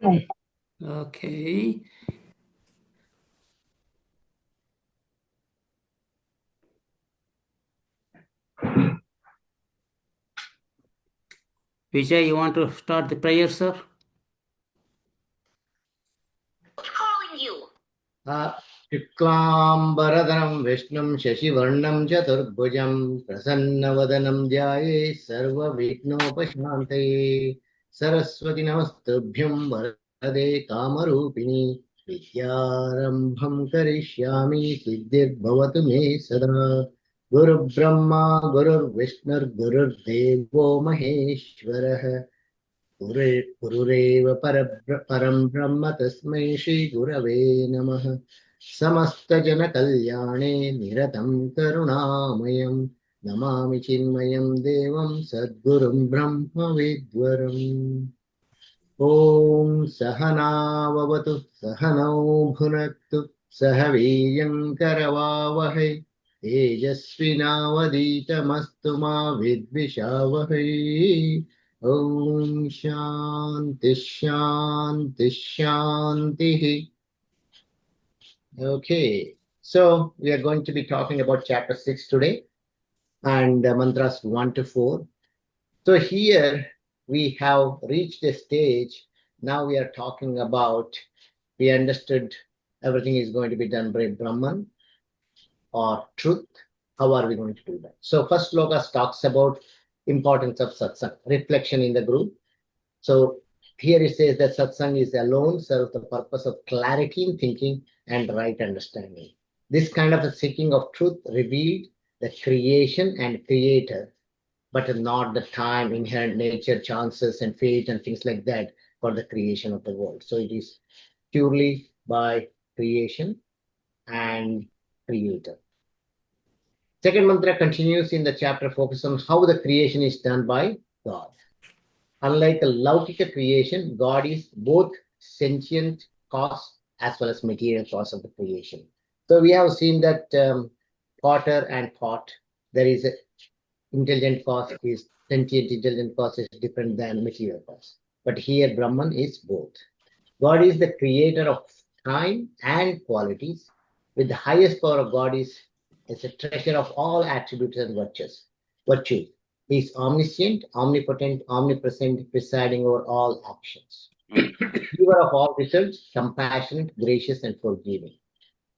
Okay. Vijay, you want to start the prayer, sir? Calling you. Shuklambaradhanam Vishnum Shashivarnam Chaturbhujam Prasannavadhanam Dhyaye Sarva Vignopashante Saraswati Namastubhyam Varade Kamarupini Vidyarambham Karishyami Siddhir Bhavatu Me Sada Guru Brahma Guru Vishnu Guru Devo Maheshwarah Gurureva Param Brahma Tasmai Shri Gurave Namaha Samasta Jana Kalyane Niratam Karunamayam Namami Chinmayam Devam Sadgurum Brahma Vidwaram Om Sahana Vavatu Sahanau Bhunaktu Sahaviryam Karavavahai Tejasvinavaditamastu Ma Vidvishavahai Om Shanti Shanti Shanti. Okay, so we are going to be talking about chapter 6 today and mantras 1 to 4. So here we have reached a stage. Now we are talking about, we understood everything is going to be done by Brahman or truth. How are we going to do that? So first sloka talks about importance of satsang, reflection in the group. So here it says that satsang is alone serves the purpose of clarity in thinking and right understanding. This kind of a seeking of truth revealed the creation and creator, but not the time, inherent nature, chances, and fate, and things like that for the creation of the world. So it is purely by creation and creator. Second mantra continues in the chapter, focus on how the creation is done by God. Unlike a Laukika creation, God is both sentient cause as well as material cause of the creation. So we have seen that potter and pot, there is a intelligent cause is sentient intelligent cause is different than material cause. But here Brahman is both. God is the creator of time and qualities. With the highest power of God is a treasure of all attributes and virtues. Virtue. He is omniscient, omnipotent, omnipresent, presiding over all actions. Giver of all results, compassionate, gracious, and forgiving.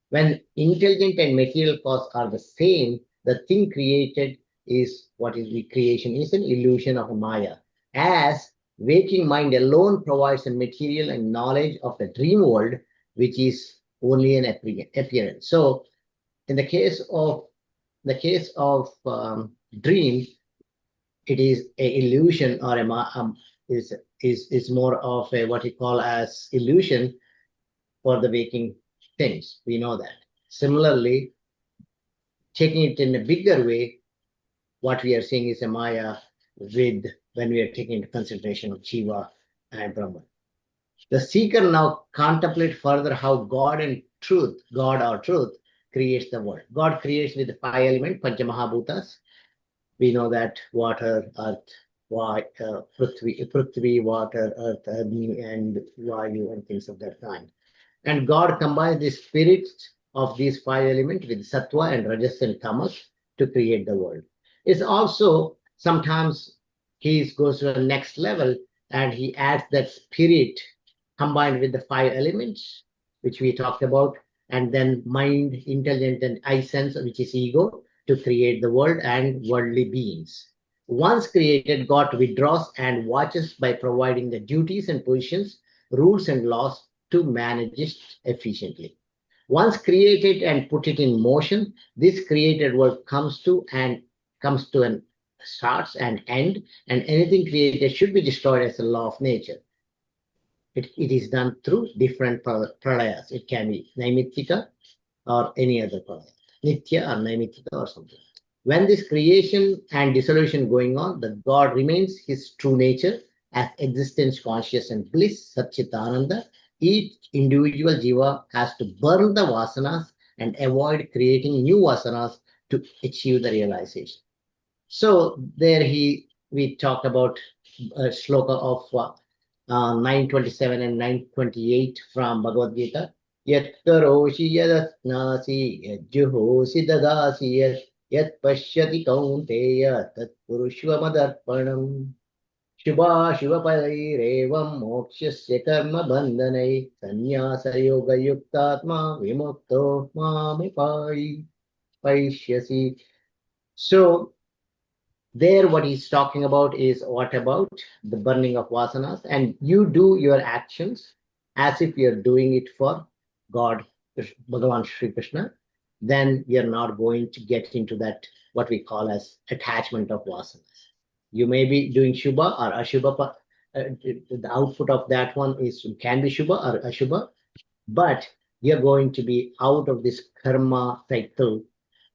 When intelligent and material cause are the same, the thing created is what is the creation is an illusion of Maya. As waking mind alone provides a material and knowledge of the dream world, which is only an appearance. So, in the case of dream, it is a illusion or is more of a what you call as illusion for the waking things. We know that. Similarly, taking it in a bigger way, what we are seeing is a Maya with when we are taking into consideration of Shiva and Brahman. The seeker now contemplate further how God and truth, God or truth, creates the world. God creates with the 5 elements, Panchamahabhutas. We know that water, earth, Prithvi, water, earth, Agni, and Vayu, and things of that kind. And God combines the spirits of these 5 elements with Sattva and Rajas and Tamas to create the world. It's also sometimes he goes to the next level and he adds that spirit combined with the 5 elements, which we talked about, and then mind, intelligent, and I sense, which is ego, to create the world and worldly beings. Once created, God withdraws and watches by providing the duties and positions, rules and laws to manage it efficiently. Once created and put it in motion, this created world comes to an starts and end, and anything created should be destroyed as a law of nature. It is done through different pralayas. It can be Naimittika or any other pralaya, Nitya or Naimittika or something. When this creation and dissolution going on, the God remains his true nature as existence, conscious, and bliss, Satchitananda. Each individual jiva has to burn the vasanas and avoid creating new vasanas to achieve the realization. So there we talk about a shloka of 927 and 928 from Bhagavad Gita. Yat karoshi yadatnasi yajjuhosi dadasi yat pashyati kaunteya tat purushva madarpanam. शुभाशुभपदैरेवं मोक्षस्य कर्मबन्धनै सन्न्यासयोगयुक्तात्मा विमुक्तो मामिपायिष्यसि. So there what he's talking about is what about the burning of vasanas, and you do your actions as if you're doing it for God, Bhagavan Sri Krishna, then you're not going to get into that what we call as attachment of vasanas. You may be doing Shubha or Ashubha. The output of that one is can be Shubha or Ashubha, but you're going to be out of this karma cycle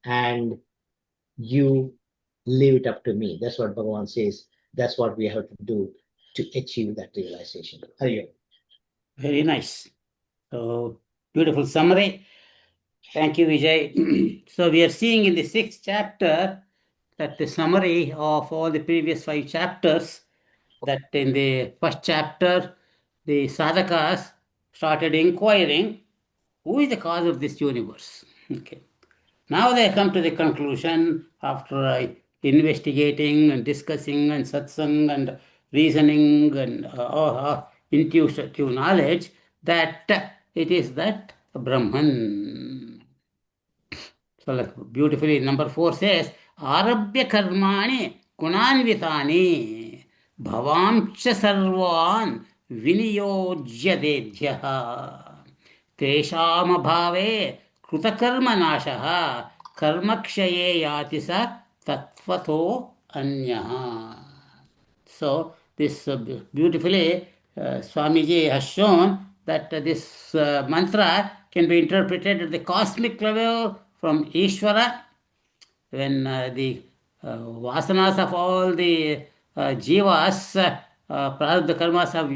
and you leave it up to me. That's what Bhagavan says. That's what we have to do to achieve that realization. Hari Om. Very nice. So, beautiful summary. Thank you, Vijay. So, we are seeing in the sixth chapter that the summary of all the previous five chapters, that in the first chapter, the sadhakas started inquiring who is the cause of this universe. Okay. Now they come to the conclusion after investigating and discussing and satsang and reasoning and intuitive knowledge that it is that Brahman. So like beautifully number 4 says, Arabhya karmani kunanvitani bhavamcha sarvan viniyojya dedhyaha तेषामभावे कृतकर्मनाशः कर्मक्षये याति स तत्वतो अन्यः. So this beautifully Swamiji has shown that this mantra can be interpreted at the cosmic level from Ishvara, when the vasanas of all the jivas, prarabdha karmas have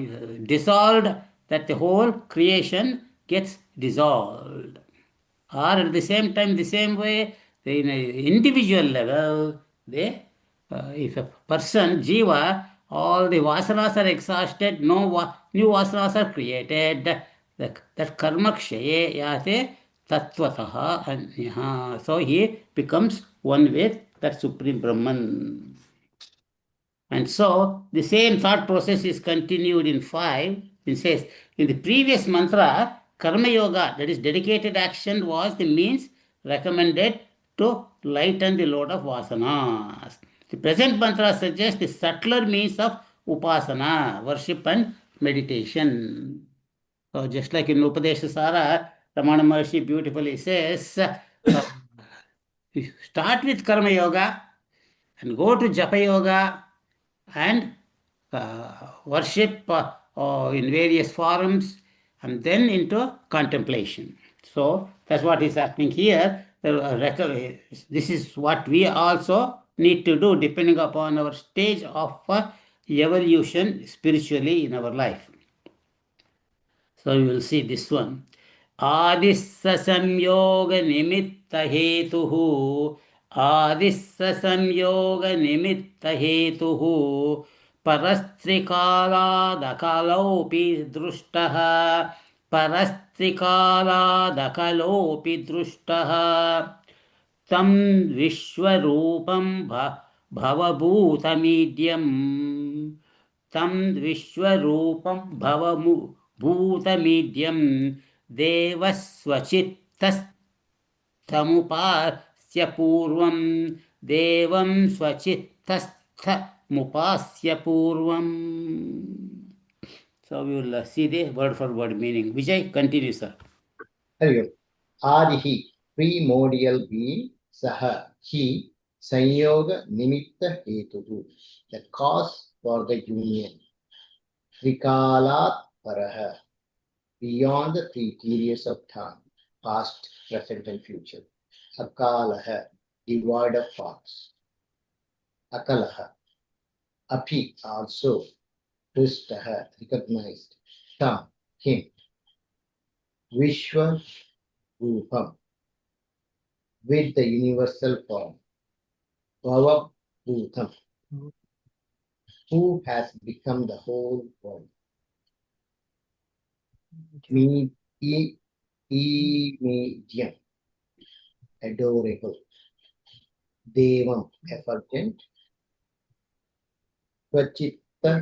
dissolved, that the whole creation gets dissolved. Or at the same time, the same way, in an individual level, if a person, jiva, all the vasanas are exhausted, no new vasanas are created, that karma kshaye yate tattvataha anyaha. So he becomes one with that Supreme Brahman. And so the same thought process is continued in 5. It says, in the previous mantra, Karma Yoga, that is dedicated action, was the means recommended to lighten the load of vasanas. The present mantra suggests the subtler means of upasana, worship and meditation. So just like in Upadesha Sara, Ramana Maharshi beautifully says, start with Karma Yoga and go to Japa Yoga and worship in various forums, and then into contemplation. So that's what is happening here. This is what we also need to do depending upon our stage of evolution spiritually in our life. So we will see this one. आदिस्स संयोग निमित्त हेतुः आदिस्स संयोग निमित्त हेतुः परस्त्रिकालादकलोऽपि दृष्टः परस्त्रिकालादकलोऽपि दृष्टः तं विश्वरूपं भवभूतमीड्यम् तं विश्वरूपं भवभूतमीड्यं देवस्वचित्तस्थमुपास्य पूर्वं देवं स्वचित्तस्थमुपास्य पूर्वम्. So we will see the word for word meaning. Vijay, continue, sir. Hari Om. Adihi, primordial being, Saha, he, Sanyoga Nimitta Hetuhu, the cause for the union. Trikalat Paraha, beyond the 3 periods of time, past, present, and future. Akalaha, devoid of parts. Akalaha, Api, also. Dristaha, recognized. Tam, him. Vishwa, Rupam, with the universal form. Bhava, Bhutam, who has become the whole world. Immediate, adorable, Devam, effulgent, Prachitta,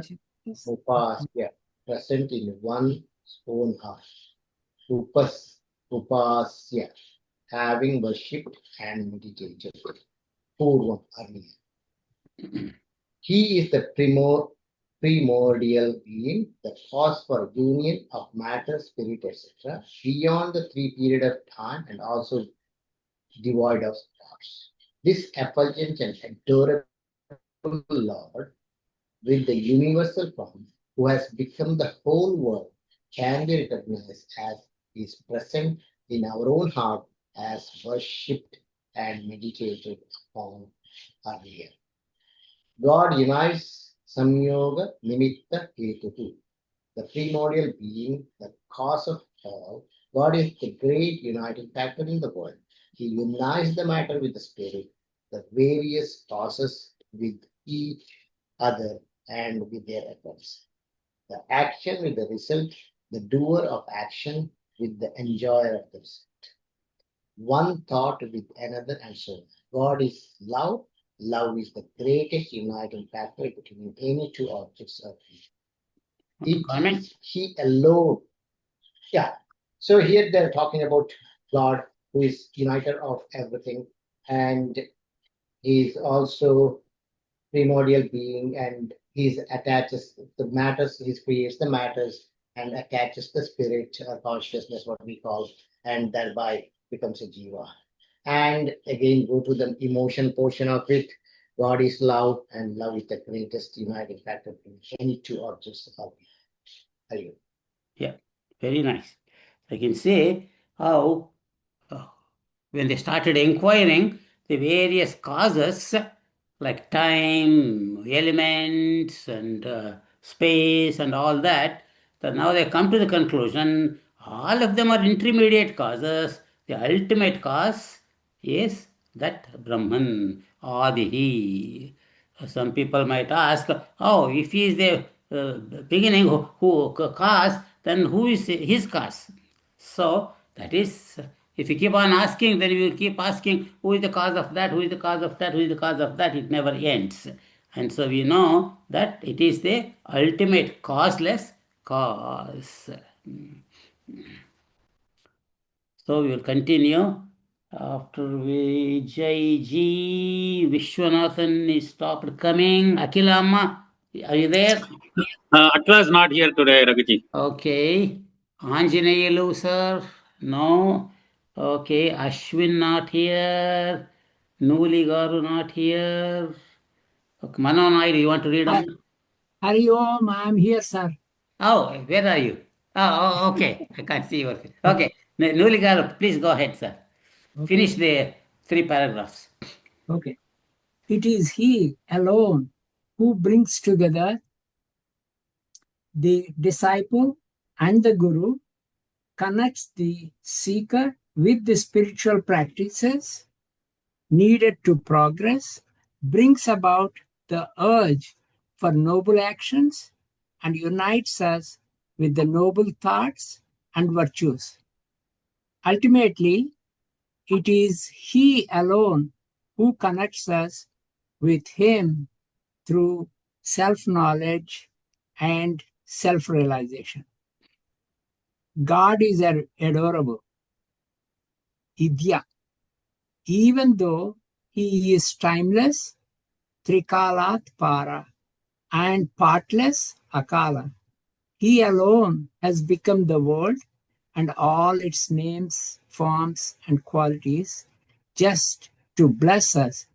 Upasya, present in one's own heart. Upasya, having worshipped and meditated. Purvam, earlier. He is the primordial being, the cause for union of matter, spirit, etc., beyond the 3 period of time and also devoid of thoughts. This effulgent and adorable Lord, with the universal form, who has become the whole world, can be recognized as is present in our own heart as worshipped and meditated upon earlier. God unites Samyoga Nimitta Hetuhu, the primordial being, the cause of all. God is the great uniting factor in the world. He unites the matter with the spirit, the various causes with each other and with their efforts. The action with the result, the doer of action with the enjoyer of the result. One thought with another, and so on. God is love. Love is the greatest uniting factor between any two objects of it. Comment? He alone. Yeah. So here they're talking about God, who is uniter of everything, and he is also primordial being, and he attaches the matters, he creates the matters and attaches the spirit or consciousness, what we call, and thereby becomes a jiva. And again, go to the emotion portion of it. God is love, and love is the greatest uniting factor between any two objects of life. Yeah, very nice. I can say how when they started inquiring the various causes like time, elements, and space, and all that, that now they come to the conclusion all of them are intermediate causes. The ultimate cause is that Brahman, Adihi. Some people might ask, oh, if he is the beginning who cause, then who is his cause? So that is, if you keep on asking, then you will keep asking who is the cause of that, who is the cause of that, who is the cause of that. It never ends. And so we know that it is the ultimate causeless cause. So we will continue. After Vijay Vishwanathan is stopped coming. Akilama, are you there? Atla is not here today, Raghuji. Okay. Anjaneyalu, sir? No. Okay. Ashwin not here. Nuli Garu not here. Okay. Mano Naidu, you want to read on? Hari Om, I am here, sir. Oh, where are you? Oh, okay. I can't see your face. Okay. Nuli Garu, please go ahead, sir. Okay. Finish the 3 paragraphs. Okay. It is He alone who brings together the disciple and the Guru, connects the seeker with the spiritual practices needed to progress, brings about the urge for noble actions, and unites us with the noble thoughts and virtues. Ultimately, it is He alone who connects us with Him through self-knowledge and self-realization. God is adorable, Idya, even though He is timeless, Trikalat Para, and partless, Akala. He alone has become the world and all its names, forms, and qualities just to bless us,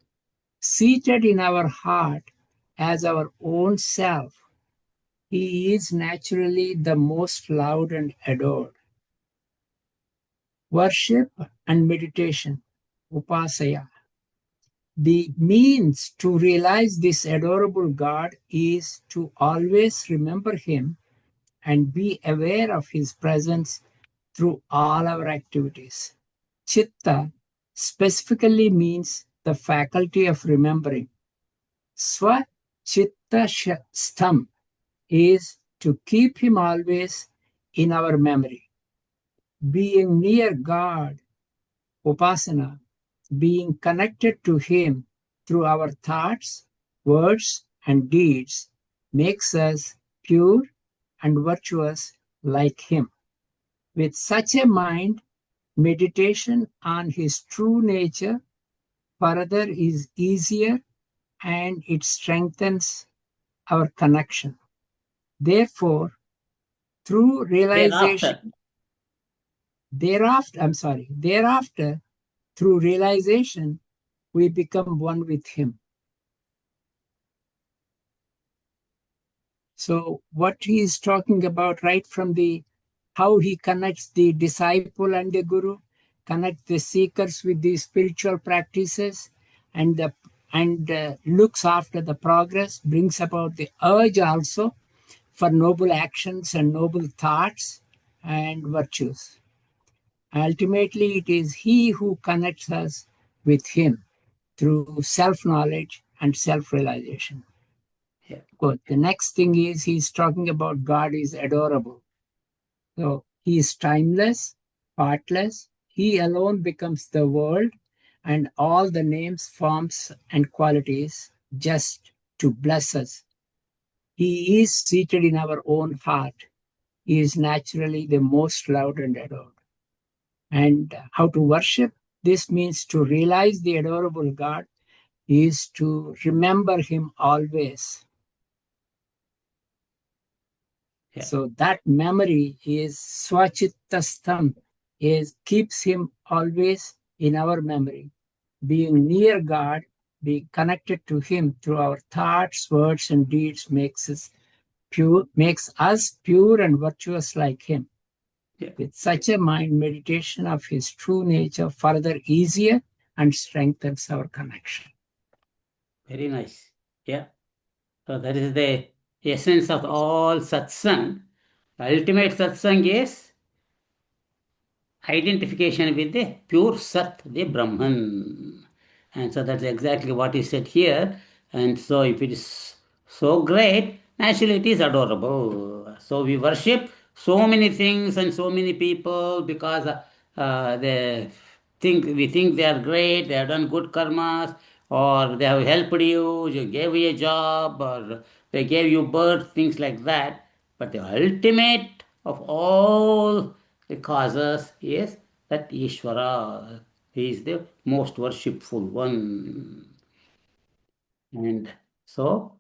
seated in our heart as our own self. He is naturally the most loved and adored. Worship and meditation, upasaya. The means to realize this adorable God is to always remember Him and be aware of His presence through all our activities. Chitta specifically means the faculty of remembering. Swa Chitta Stham is to keep Him always in our memory. being near God, upasana, being connected to Him through our thoughts, words, and deeds, makes us pure and virtuous like Him. With such a mind, meditation on His true nature further is easier and it strengthens our connection. Therefore, through realization, thereafter, through realization, we become one with Him. So, what he is talking about right from the how he connects the disciple and the guru, connects the seekers with the spiritual practices, and looks after the progress, brings about the urge also for noble actions and noble thoughts and virtues. Ultimately, it is he who connects us with him through self-knowledge and self-realization. Yeah. Good. The next thing is he's talking about God is adorable. So he is timeless, partless. He alone becomes the world and all the names, forms, and qualities just to bless us. He is seated in our own heart. He is naturally the most loved and adored. And how to worship? This means to realize the adorable God is to remember him always. Yeah. So that memory is swachittastham, is keeps him always in our memory. Being near God, being connected to him through our thoughts, words, and deeds makes us pure and virtuous like him. Yeah. With such a mind, meditation of his true nature further easier and strengthens our connection. Very nice. Yeah. So that is the essence of all satsang. Ultimate satsang is identification with the pure Sat, the Brahman. And so that's exactly what is said here. And so if it is so great, naturally it is adorable. So we worship so many things and so many people because they we think they are great, they have done good karmas, or they have helped you, you gave you a job, or they gave you birth, things like that. But the ultimate of all the causes is that Ishvara. He is the most worshipful one. And so,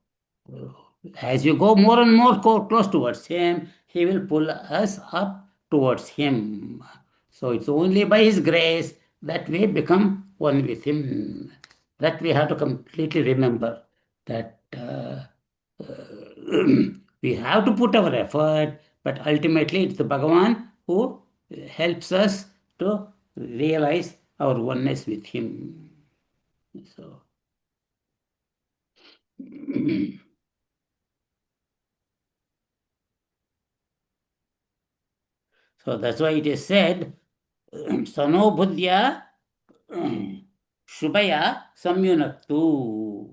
as you go more and more close towards Him, He will pull us up towards Him. So, it's only by His grace that we become one with Him. That we have to completely remember that we have to put our effort, but ultimately it's the Bhagavan who helps us to realize our oneness with Him. So, so that's why it is said, Sano Buddhya Shubhaya Samyunaktu.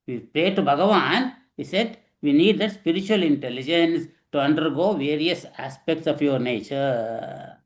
We pray to Bhagavan, he said, we need that spiritual intelligence to undergo various aspects of your nature.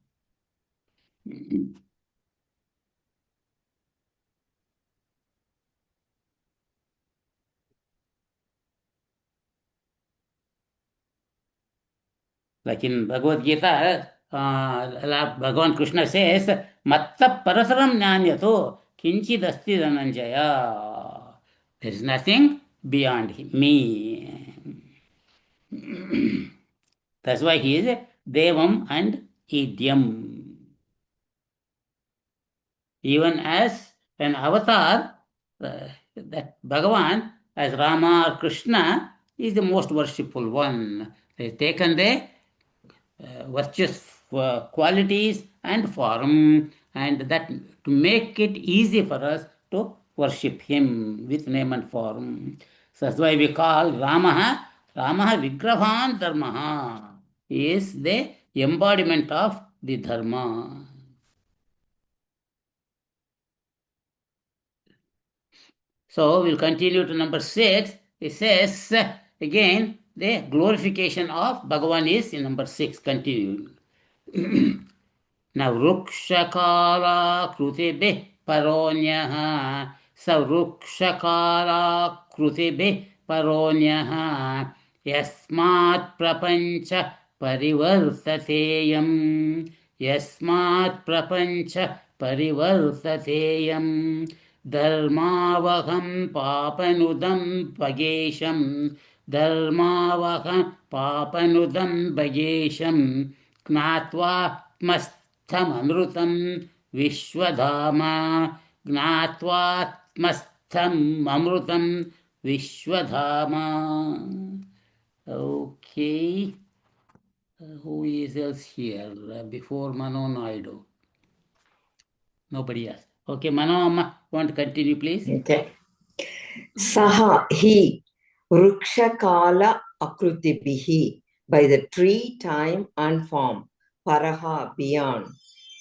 Like in Bhagavad Gita, Bhagavan Krishna says, Matta Parasaram Jnanyato Kinchid Asti Dhananjaya. There is nothing beyond me. That's why he is Devam and Idyam. Even as an avatar, that Bhagavan, as Rama or Krishna, is the most worshipful one. They have taken the virtuous qualities and form, and that to make it easy for us to worship him with name and form. So that's why we call Ramaha Vigrahan Dharmaha. He is the embodiment of the Dharma. So we'll continue to number 6. It says again the glorification of Bhagavan is in number 6. Continuing. न वृक्षकालाकृतिभिः परोऽन्यः स वृक्षकालाकृतिभिः परोऽन्यः यस्मात् प्रपञ्च परिवर्ततेयं यस्मात् प्रपञ्च परिवर्ततेयं धर्मावहं पापनुदं भगेशं धर्मावहं पापनुदं भगेशं ज्ञात्वात्मस्थममृतं विश्वधाम ज्ञात्वात्मस्थममृतं विश्वधाम. Okay. Who is else here before Mano Naidu? Nobody else. Okay, Mano Amma, want to continue, please? Okay. Saha, he, Vrukshakala Akrutibihi, by the tree, time, and form. Paraha, beyond.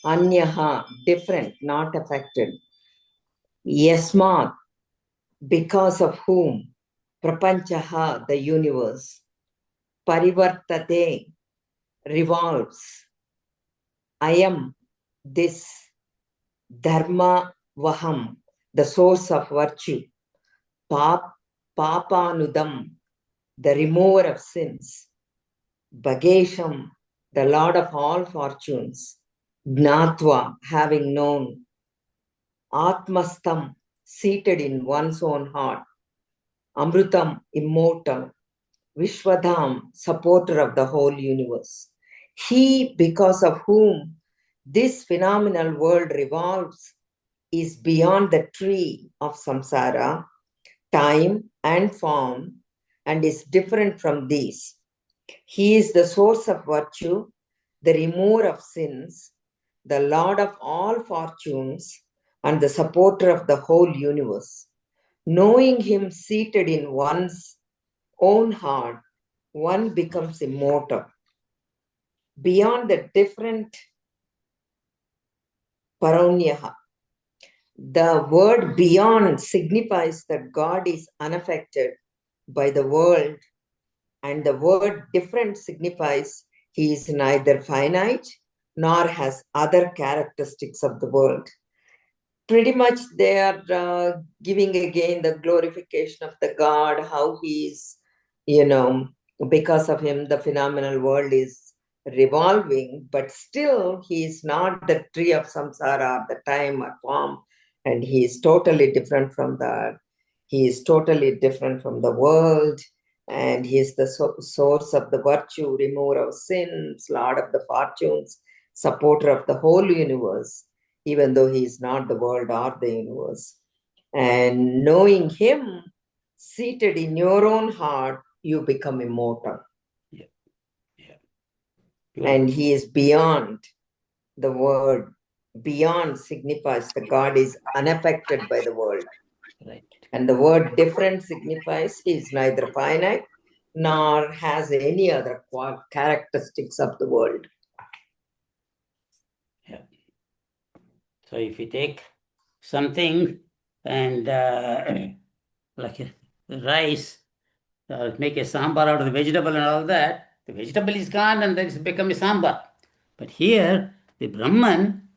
Anyaha, different, not affected. Yasmat, because of whom. Prapanchaha, the universe. Parivartate, revolves. Ayam, this. Dharma Vaham, the source of virtue. Papanudam, the remover of sins. Bhagesham, the Lord of all fortunes. Gnatva, having known. Atmastam, seated in one's own heart. Amrutam, immortal. Vishwadham, supporter of the whole universe. He, because of whom this phenomenal world revolves, is beyond the tree of samsara, time and form, and is different from these. He is the source of virtue, the remover of sins, the Lord of all fortunes, and the supporter of the whole universe. Knowing him seated in one's own heart, one becomes immortal. Beyond the different paronyaha, the word beyond signifies that God is unaffected by the world, and the word different signifies he is neither finite nor has other characteristics of the world. Pretty much they are giving again the glorification of the God, how he is, because of him the phenomenal world is revolving, but still he is not the tree of samsara, the time or form, and he is totally different from that. He is totally different from the world, and he is the source of the virtue, remover of sins, Lord of the fortunes, supporter of the whole universe, even though he is not the world or the universe. And knowing him seated in your own heart, you become immortal. Yeah. Yeah. And he is beyond. The word beyond signifies that God is unaffected by the world. Right. And the word different signifies he is neither finite nor has any other characteristics of the world. Yeah. So if you take something and like rice, make a sambar out of the vegetable and all that, the vegetable is gone and then it's become a sambar. But here, the Brahman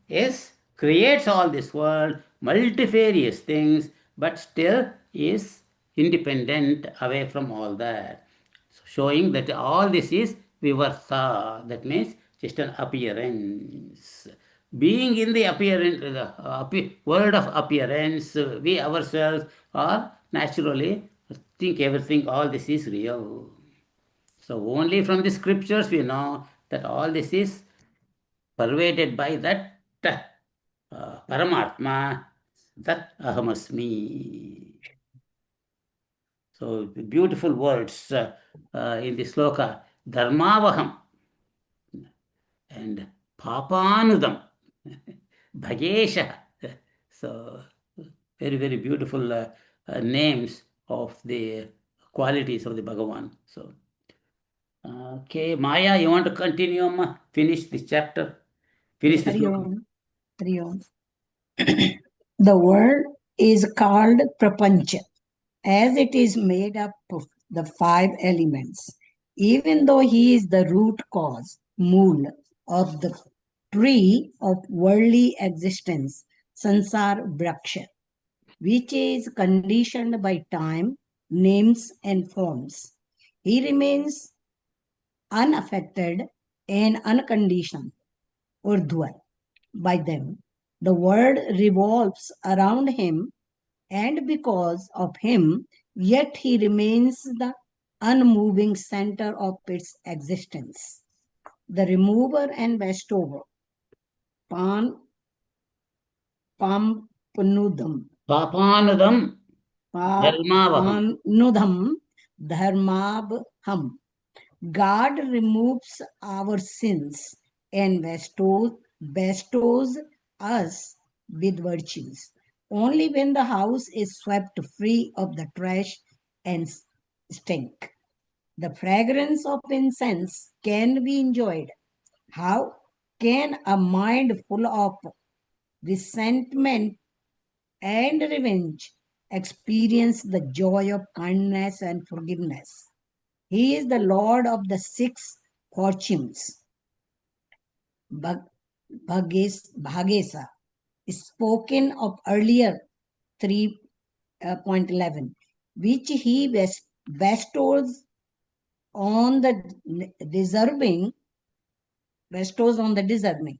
creates all this world, multifarious things, but still is independent away from all that. So showing that all this is vivarta, that means just an appearance. Being in the appearance, world of appearance, we ourselves are naturally think everything, all this is real. So only from the scriptures we know that all this is pervaded by that Paramatma, that Ahamasmi. So beautiful words in the sloka, Dharmavaham and Papanudam, Bhagesha. So very, very beautiful names of the qualities of the Bhagavan. So, okay, Maya, you want to continue, Amma? Finish this chapter? Finish this Hari book? Om. Hari Om. The world is called Prapancha, as it is made up of the 5 elements. Even though he is the root cause, mool, of the tree of worldly existence, sansar vraksha, which is conditioned by time, names, and forms. He remains unaffected and unconditioned, urdhva, by them. The world revolves around him, and because of him, yet he remains the unmoving center of its existence. The remover and bestower, pan pampanudam, Papanudam dharmavaham. papanudam dharmabham. God removes our sins and bestows us with virtues. Only when the house is swept free of the trash and stink, the fragrance of incense can be enjoyed. How can a mind full of resentment and revenge experience the joy of kindness and forgiveness? He is the Lord of the six fortunes, Bhagesa, spoken of earlier 3.11, which he bestows on the deserving, bestows on the deserving.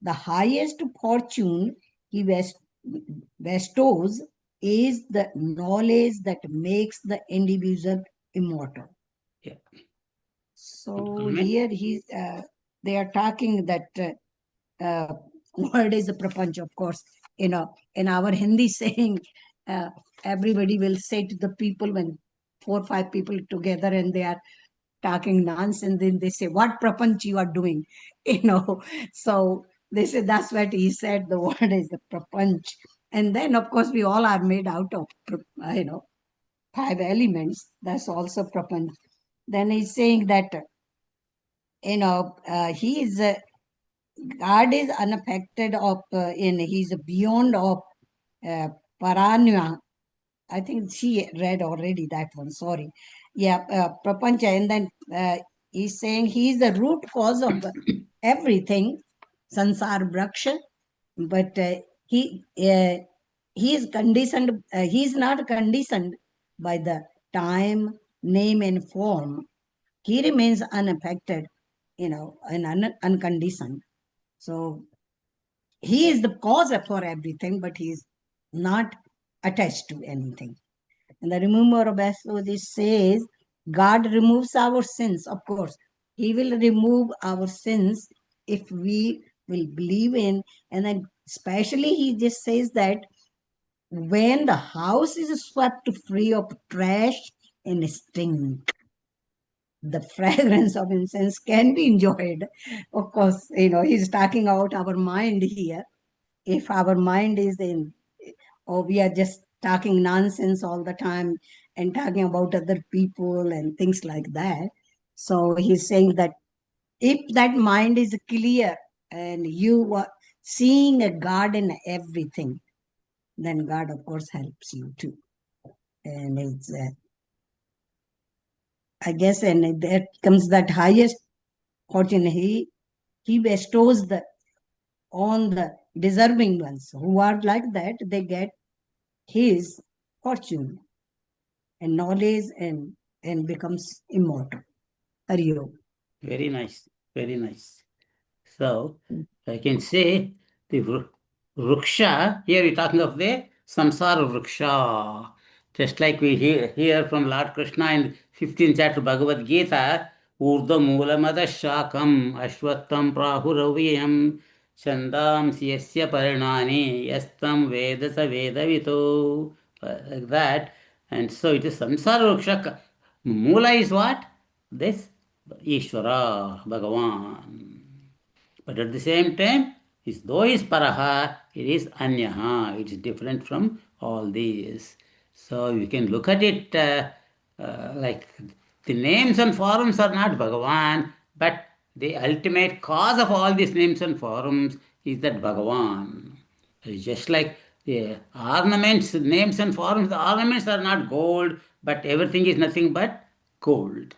The highest fortune he bestows is the knowledge that makes the individual immortal. Yeah. So here they are talking that word is a prapanch, of course. In our Hindi saying, everybody will say to the people when 4 or 5 people together and they are talking nonsense, then they say, "What prapanch you are doing?" So they say that's what he said. The word is the prapanch, and then of course we all are made out of 5 elements. That's also prapanch. Then he's saying that he is God is unaffected of he's beyond of paranya. I think she read already that one. Sorry, yeah, prapancha, and then he's saying he is the root cause of everything, sansar vraksha, but he is conditioned. He is not conditioned by the time, name, and form. He remains unaffected, and unconditioned. So he is the cause for everything, but he is not attached to anything. And the remover of Bhasodi says, God removes our sins. Of course, he will remove our sins if we will believe in. And then especially he just says that when the house is swept free of trash and stink, the fragrance of incense can be enjoyed. Of course, he's talking about our mind here. If our mind is in, or we are just talking nonsense all the time and talking about other people and things like that. So he's saying that if that mind is clear and you are seeing a God in everything, then God, of course, helps you too. And it's, I guess, and there comes that highest fortune. He bestows on the deserving ones who are like that. They get his fortune and knowledge and becomes immortal. Hariyo. Very nice. Very nice. So I can say the Ruksha, here we're talking of the Samsara Ruksha. Just like we hear from Lord Krishna in 15th chapter Bhagavad Gita, Urdha Moolamada Shakam Ashwattam Prahuraviyam Chandam Siyasya Parinani Yastam Vedasa Vedavito. Like that. And so it is Samsara Ruksha. Moola is what? This Ishvara, Bhagavan. But at the same time, though is paraha, it is anyaha. It is different from all these. So you can look at it like the names and forms are not Bhagavan, but the ultimate cause of all these names and forms is that Bhagavan. It's just like the ornaments, names and forms, the ornaments are not gold, but everything is nothing but gold.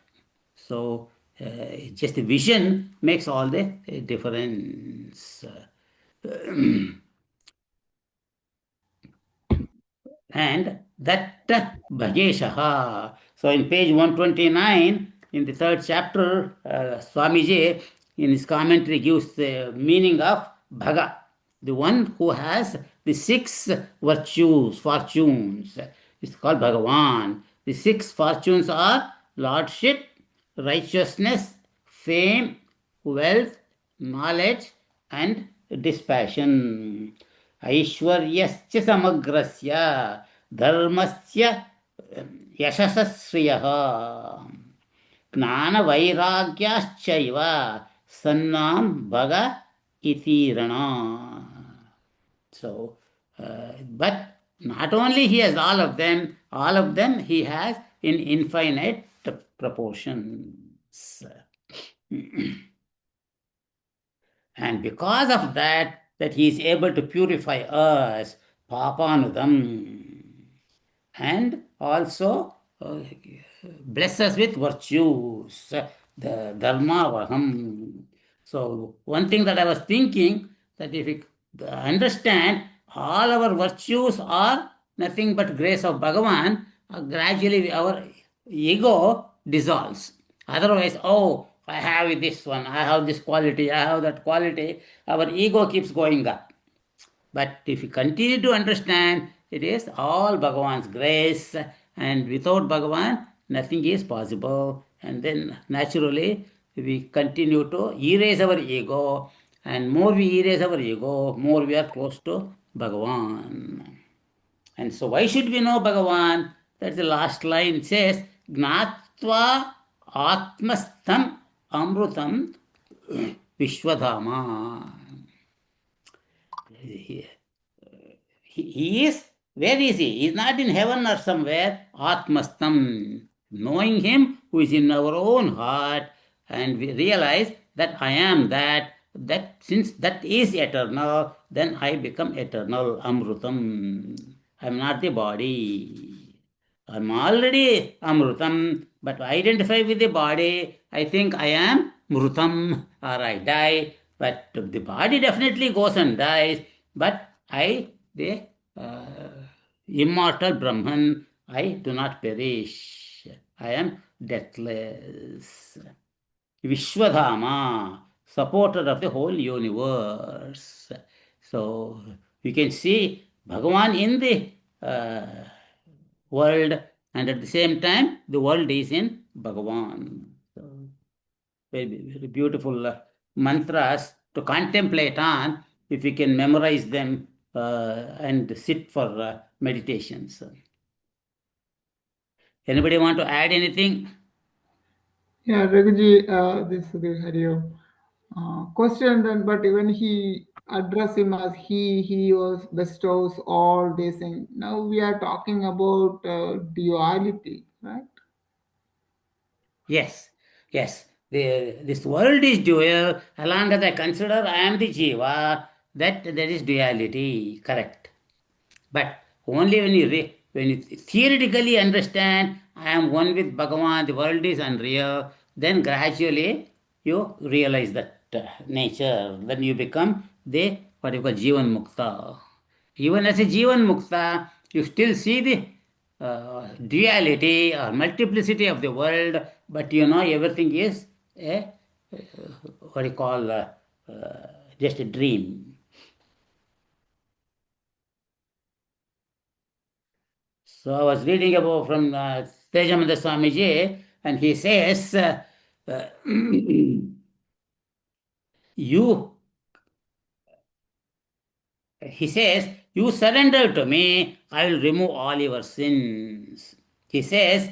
So just the vision makes all the difference. existence. And that Bhajeshaha. So in page 129, in the third chapter, Swamiji in his commentary gives the meaning of Bhaga, the one who has the six virtues, fortunes. It's called Bhagavan. The six fortunes are lordship, righteousness, fame, wealth, knowledge, and dispassion. ऐश्वर्यस्य समग्रस्य धर्मस्य यशसश्रियः ज्ञानवैराग्याश्चैव सन्नाम भग इति रणा. So, but not only he has all of them he has in infinite proportions. And because of that he is able to purify us, papanudam, and also bless us with virtues, the dharma vaham. So one thing that I was thinking, that if we understand all our virtues are nothing but grace of Bhagavan, gradually our ego dissolves. Otherwise, oh, I have this one, I have this quality, I have that quality, our ego keeps going up. But if you continue to understand, it is all Bhagavan's grace, and without Bhagavan, nothing is possible. And then naturally, we continue to erase our ego, and more we erase our ego, more we are close to Bhagavan. And so, why should we know Bhagavan? That's the last line. It says, Gnatva Atmastham Amrutam Vishwadhama. He is, where is he? He is not in heaven or somewhere. Atmastam. Knowing him who is in our own heart, and we realize that I am that since that is eternal, then I become eternal. Amrutam. I am not the body. I am already Amrutam, but I identify with the body. I think I am Mrutam, or I die. But the body definitely goes and dies. But I, the immortal Brahman, I do not perish. I am deathless. Vishwadhama, supporter of the whole universe. So you can see Bhagavan in the world, and at the same time, the world is in Bhagavan. So, very beautiful mantras to contemplate on if we can memorize them and sit for meditations. Anybody want to add anything? Yeah, Raghuji, this is Hari. Question then, but when he address him as he was bestows all these things. Now we are talking about duality, right? Yes, yes. This world is dual. As long as I consider I am the jiva, that is duality. Correct. But only when you theoretically understand I am one with Bhagavan, the world is unreal, then gradually you realize that nature. Then you become the what you call Jivan Mukta. Even as a Jivan Mukta, you still see the duality or multiplicity of the world, but you know everything is a what you call just a dream. So I was reading about from Tejamananda Swamiji, and he says, you, he says, you surrender to me, I will remove all your sins. He says,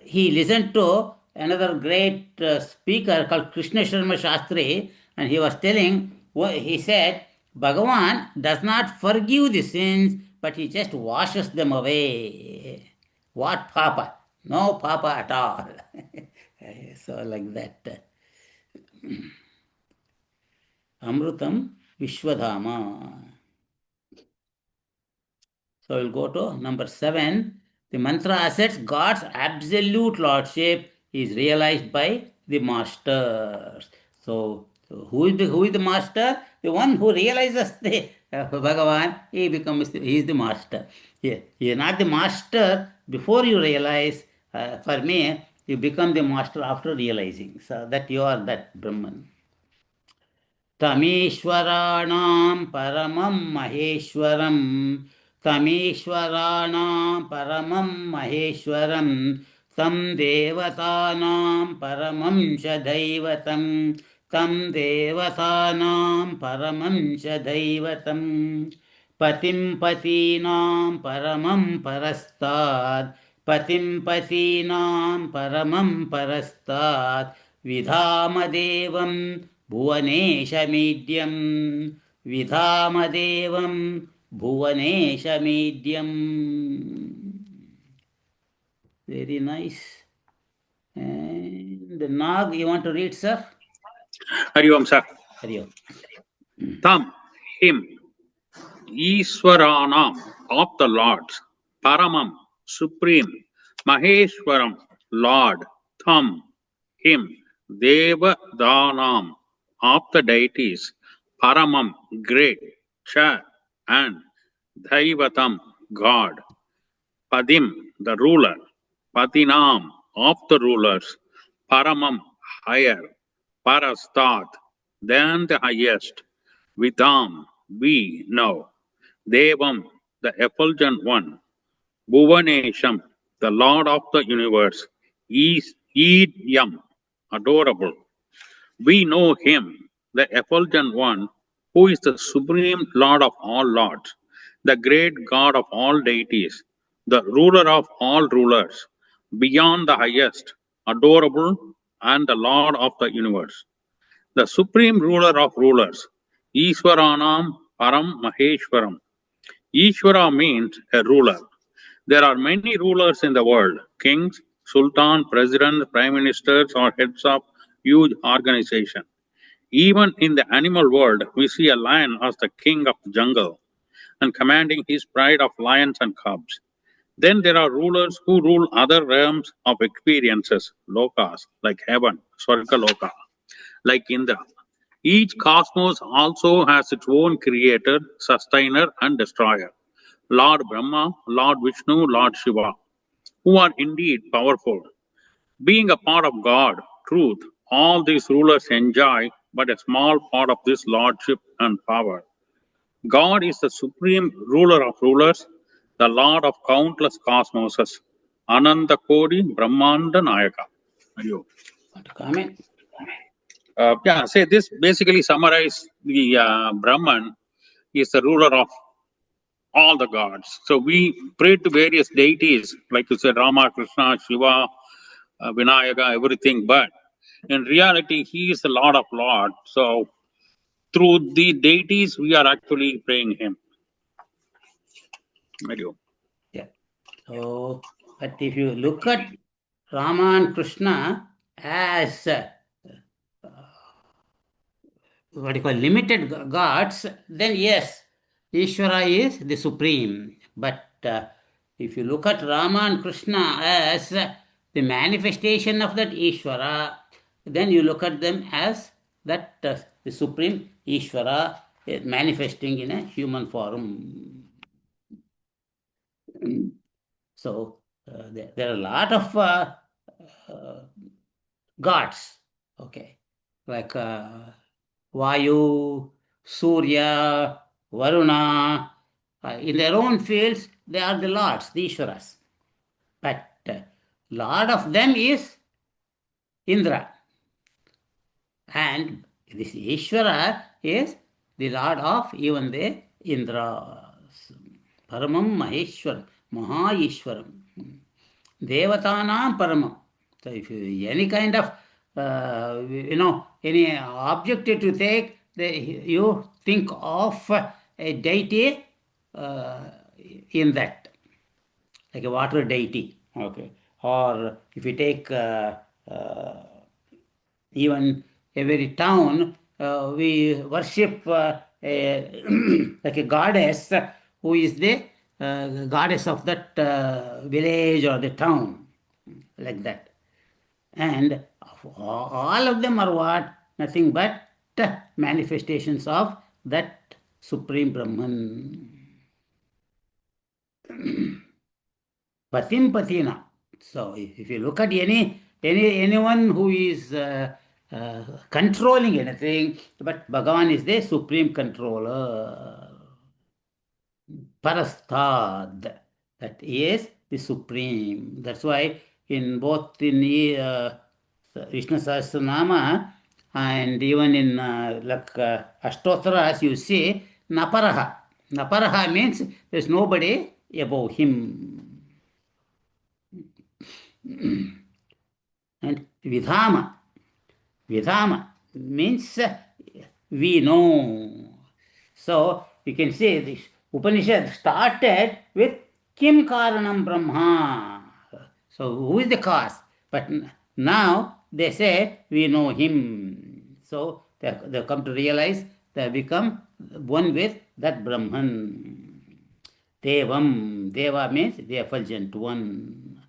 he listened to another great speaker called Krishna Sharma Shastri, and he was telling, he said, Bhagavan does not forgive the sins, but he just washes them away. What papa? No papa at all. So, like that. Amrutam Vishwadhama. So we'll go to number 7. The mantra asserts God's absolute lordship is realized by the masters. So So who is the master? The one who realizes the Bhagavan, he is the master. He is not the master before you realize. For me, you become the master after realizing. So that you are that Brahman. तमीश्वराणां परमं महेश्वरं तमीश्वराणां परमं महेश्वरं तं देवतानां परमं च दैवतं तं देवतानां परमं च दैवतं पतिं पतीनां परमं परस्तात् पतिं पतीनां परमं परस्तात् विधामदेवं भुवनेशमीड्यं विधामदेवं भुवनेशमीड्यं. Very nice. And Nag, you want to read, sir? Hari Om, sir. Hari Om. Tam, him, Iswaranam, of the Lords, Paramam, Supreme, Maheshwaram, Lord, Tham, him, Deva Danam, of the deities, Paramam, great, Cha, and Daivatam, God, Padim, the ruler, Patinam, of the rulers, Paramam, higher, Parastat, than the highest, Vidam, we know, Devam, the effulgent one, Bhuvanesham, the Lord of the universe, Yam, adorable. We know him, the effulgent one, who is the supreme Lord of all lords, the great God of all deities, the ruler of all rulers, beyond the highest, adorable, and the Lord of the universe, the supreme ruler of rulers, Ishwaranam Param Maheshwaram. Ishvara means a ruler. There are many rulers in the world, kings, sultan, president, prime ministers, or heads of huge organizations. Even in the animal world, we see a lion as the king of the jungle and commanding his pride of lions and cubs. Then there are rulers who rule other realms of experiences, lokas, like heaven, Swargaloka, like Indra. Each cosmos also has its own creator, sustainer, and destroyer. Lord Brahma, Lord Vishnu, Lord Shiva, who are indeed powerful. Being a part of God, truth, all these rulers enjoy but a small part of this lordship and power. God is the supreme ruler of rulers, the Lord of countless cosmoses. Ananda Kodi Brahmanda Nayaka. Ariyo. Want to comment? Yeah, say this basically summarize the Brahman is the ruler of all the gods. So we pray to various deities, like you said, Rama, Krishna, Shiva, Vinayaka, everything. But in reality, he is the Lord of Lords. So through the deities, we are actually praying him. Video. Yeah. So, but if you look at Rama and Krishna as what you call limited gods, then yes, Ishvara is the supreme. But if you look at Rama and Krishna as the manifestation of that Ishvara, then you look at them as that the supreme Ishvara manifesting in a human form. So there are a lot of gods, okay, like Vayu, Surya, Varuna. In their own fields, they are the lords, the Ishwaras. But lord of them is Indra. And this Ishvara is the lord of even the Indras. Paramam Maheshwar, Maha Ishwaram. Devatanam Paramam. So if you any kind of any object to take, you think of a deity in that, like a water deity, okay. Or if you take even every town, we worship like a goddess who is the goddess of that village or the town, like that. And all of them are what? Nothing but manifestations of that Supreme Brahman. Patim Patina. So if you look at anyone who is controlling anything, but Bhagavan is the supreme controller. Parastad, that is the supreme. That's why in both in Vishnu Sahasranama and even in Ashtotras you see Naparaha. Naparaha means there's nobody above him. And Vidhama. Vidhama means we know. So you can say this Upanishad started with Kim Karanam Brahma. So who is the cause? But now they say we know him. So they come to realize they become one with that Brahman. Devam. Deva means the effulgent one.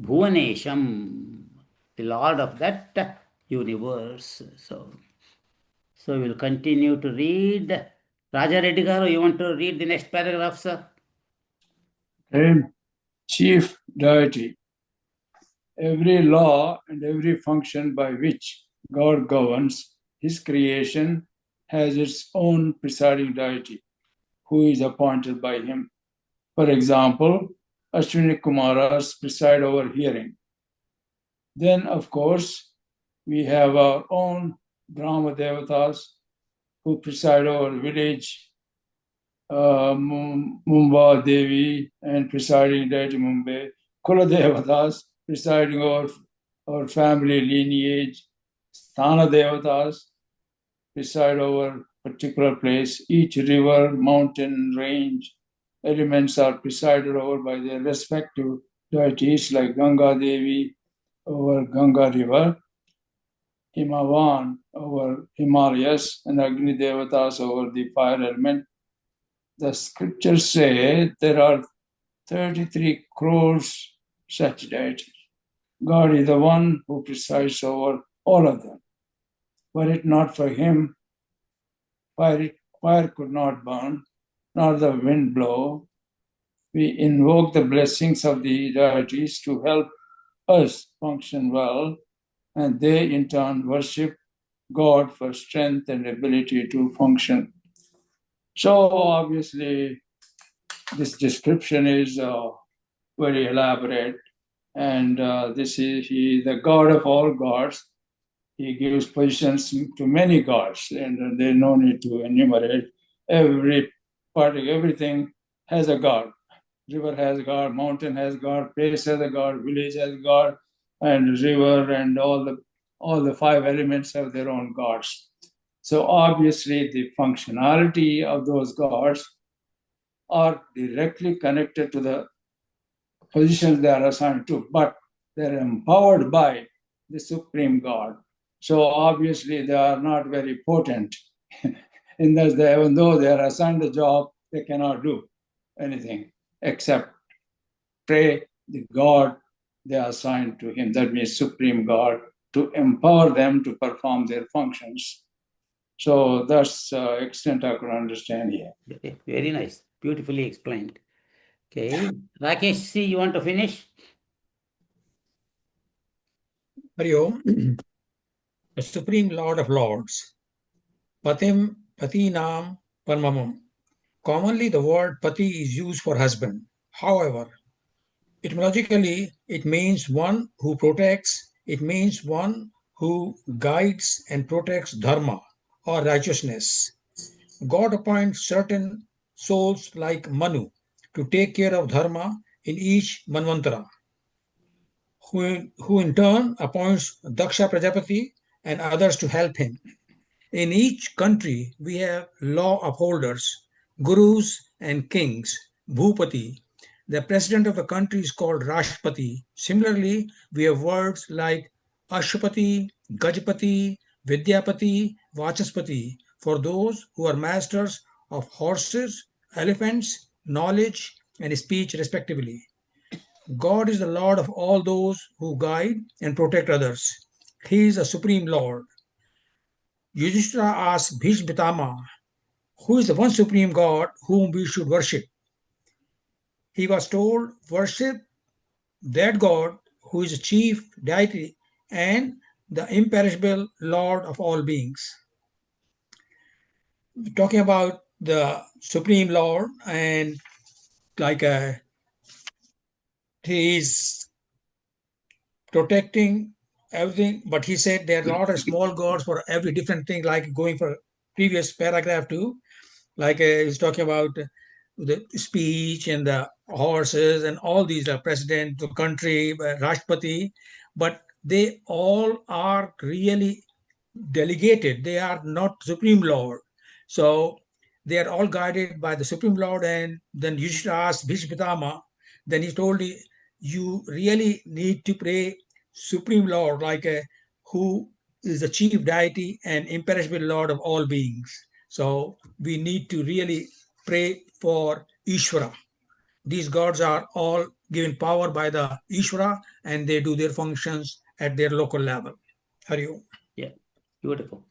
Bhuvanesham, the Lord of that universe. So we'll continue to read. Raja Reddy garu, you want to read the next paragraph, sir? Chief deity. Every law and every function by which God governs his creation has its own presiding deity, who is appointed by him. For example, Ashwini Kumaras preside over hearing. Then, of course, we have our own Brahma Devatas who preside over village, Mumba Devi and presiding deity Mumbai, Kula Devatas presiding over our family lineage, Sthana Devatas preside over particular place. Each river, mountain, range, elements are presided over by their respective deities, like Ganga Devi over Ganga River, Himavan over Himalayas, and Agni Devatas over the fire element. The scriptures say there are 33 crores such deities. God is the one who presides over all of them. Were it not for him, fire could not burn, nor the wind blow. We invoke the blessings of the deities to help us function well, and they in turn worship God for strength and ability to function. So obviously, this description is very elaborate, and this is the God of all gods. He gives positions to many gods, and there's no need to enumerate. Everything has a god. River has a god, mountain has god, place has a god, village has a god, and river and all the five elements have their own gods. So obviously, the functionality of those gods are directly connected to the positions they are assigned to, but they're empowered by the Supreme God. So obviously, they are not very potent. In that, even though they are assigned a job, they cannot do anything except pray the God they are assigned to him, that means Supreme God, to empower them to perform their functions. So that's the extent I could understand here. Okay, very nice. Beautifully explained. Okay. Rakesh, see, you want to finish? Hari Om, the Supreme Lord of Lords, Patim Patinam Parmamam. Commonly, the word Pati is used for husband. However, etymologically, it means one who protects, it means one who guides and protects dharma or righteousness. God appoints certain souls like Manu to take care of dharma in each manvantara, who in turn appoints Daksha Prajapati and others to help him. In each country, we have law upholders, gurus, and kings, Bhupati. The president of the country is called Rashtrapati. Similarly, we have words like Ashwapati, Gajapati, Vidyapati, Vachaspati for those who are masters of horses, elephants, knowledge, and speech, respectively. God is the Lord of all those who guide and protect others. He is the Supreme Lord. Yudhishthira asked Bhishma Pitama, who is the one supreme God whom we should worship? He was told, worship that God who is the chief deity and the imperishable Lord of all beings. Talking about the Supreme Lord, and like he is protecting everything, but he said there are a lot of small gods for every different thing, like going for previous paragraph too, like he's talking about the speech and the horses and all these, president, the country, Rashtrapati, but they all are really delegated. They are not Supreme Lord. So they are all guided by the Supreme Lord. And then Yudhishthira asked Bhishma Pitama, then he told you really need to pray Supreme Lord, like who is the chief deity and imperishable Lord of all beings. So we need to really pray for Ishvara. These gods are all given power by the Ishvara, and they do their functions at their local level. Hari Om. Yeah, beautiful.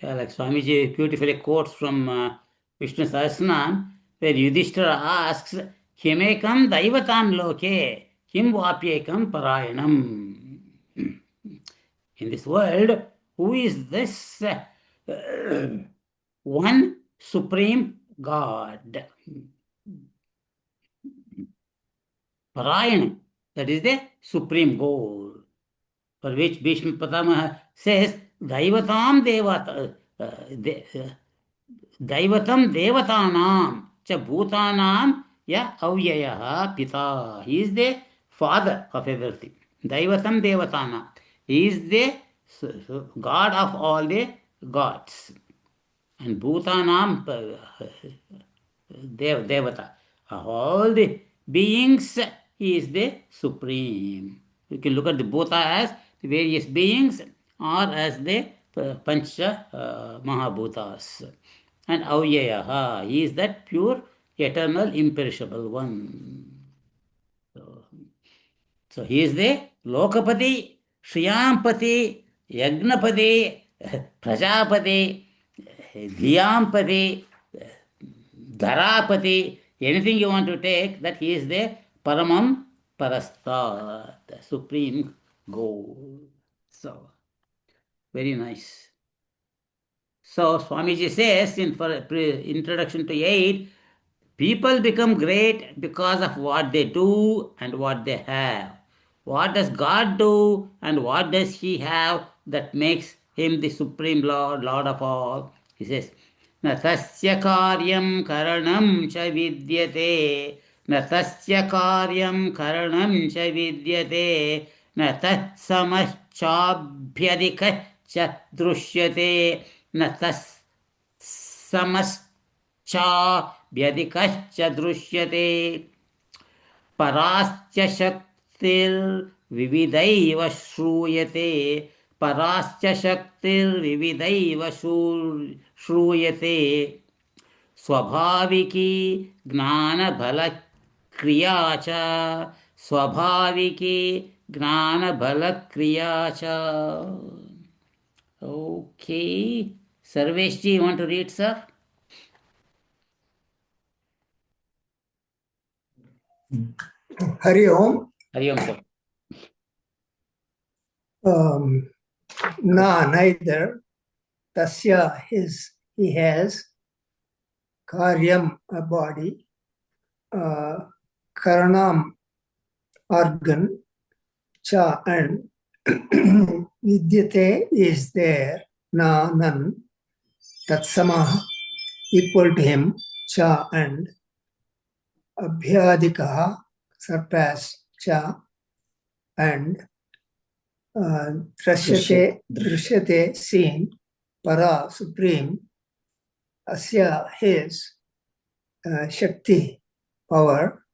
Yeah, like Swamiji beautifully quotes from Vishnu Sahasranam, where Yudhishthira asks, Kimekam daivatam loke, kim vapyekam parayanam. In this world, who is this one supreme God? Parayanam, that is the supreme goal, for which Bhishma Pitama says, Daivatam Daivatam Devatanam cha Bhutanam ya Avyaya Pita. He is the father of everything. Daivatam Devatanam. He is the God of all the gods. And Bhutanam Devata. Of all the beings, he is the supreme. You can look at the Bhuta as the various beings or as the Pancha Mahabhutas. And Avyayaha, he is that pure, eternal, imperishable one. So he is the Lokapati, Shriyampati, Yagnapati, Prajapati, Dhiyampati, Dharapati, anything you want to take, that he is the Paramam Parasta, the supreme goal. So, very nice. So, Swamiji says in for introduction to 8, people become great because of what they do and what they have. What does God do and what does He have that makes Him the Supreme Lord, Lord of all? He says, न तस्य कार्यं करणं च विद्यते न तस्य कार्यं करणं च विद्यते न तत्समश्चाभ्यधिकश्च दृश्यते न तत्समश्चाभ्यधिकश्च दृश्यते पराश्च शक्तिर्विविधैव श्रूयते पराश्च शक्तिर्विविधैव श्रूयते स्वाभाविकी ज्ञानबलक्रिया च स्वाभाविकी ज्ञानबलक्रिया च. Okay, Sarvesh ji, you want to read, sir? Hari Om. Hari Om, sir. Neither tasya he has karyam, a body, karanam, organ, cha, and vidyate is there, none, tatsama, equal to him, cha, and abhyadikaha, surpass, cha, and drishyate, seen, para, supreme, asya, his, shakti, power,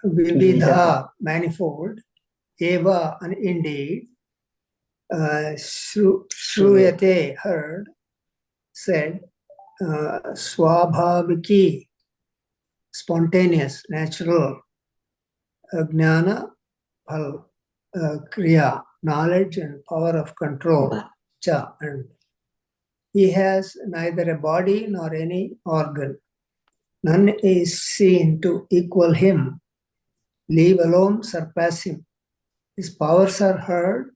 vividha, manifold, eva, and indeed, shruyate, heard, said, swabhaviki, spontaneous, natural, jnana, phal, kriya, knowledge and power of control. cha, and he has neither a body nor any organ. None is seen to equal him, leave alone surpass him. His powers are heard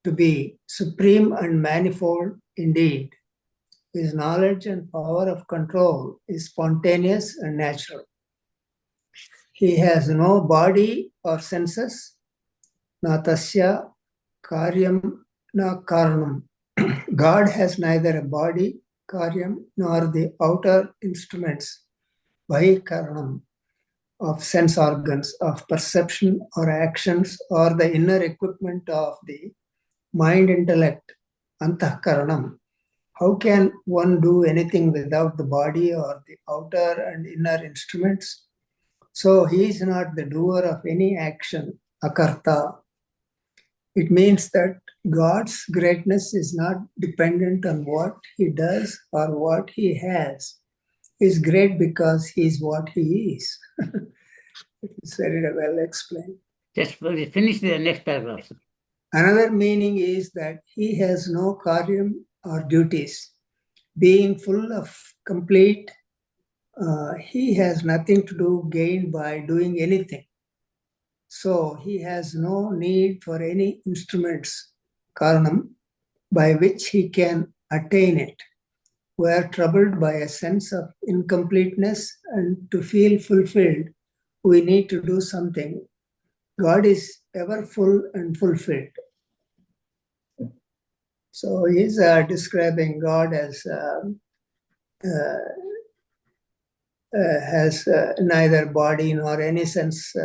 to be supreme and manifold indeed. His knowledge and power of control is spontaneous and natural. He has no body or senses, na tasya karyam na karanam. God has neither a body, karyam, nor the outer instruments, vahi karanam, of sense organs, of perception or actions, or the inner equipment of the mind intellect, antahkaranam. How can one do anything without the body or the outer and inner instruments? So he is not the doer of any action, akarta. It means that God's greatness is not dependent on what he does or what he has. He is great because he is what he is. It's very well explained. Just finish the next paragraph. Another meaning is that he has no karyam or duties. Being full of complete, he has nothing to do gain by doing anything. So he has no need for any instruments, karanam, by which he can attain it. We are troubled by a sense of incompleteness, and to feel fulfilled, we need to do something. God is ever full and fulfilled. So he's describing God as has neither body nor any sense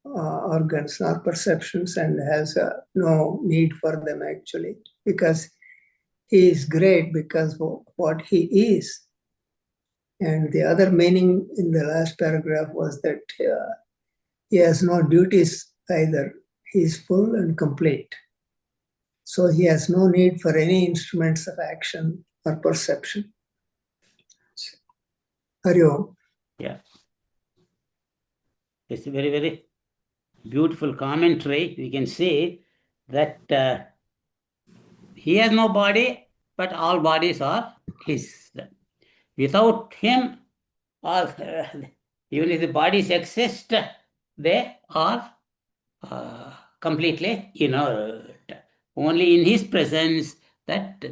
organs nor perceptions, and has no need for them actually, because he is great because of what he is. And the other meaning in the last paragraph was that he has no duties either. He is full and complete. So he has no need for any instruments of action or perception. Hari Om. Yeah. It's a very, very beautiful commentary. We can see that he has no body, but all bodies are his. Without him, all even if the bodies exist, they are completely inert. Only in his presence that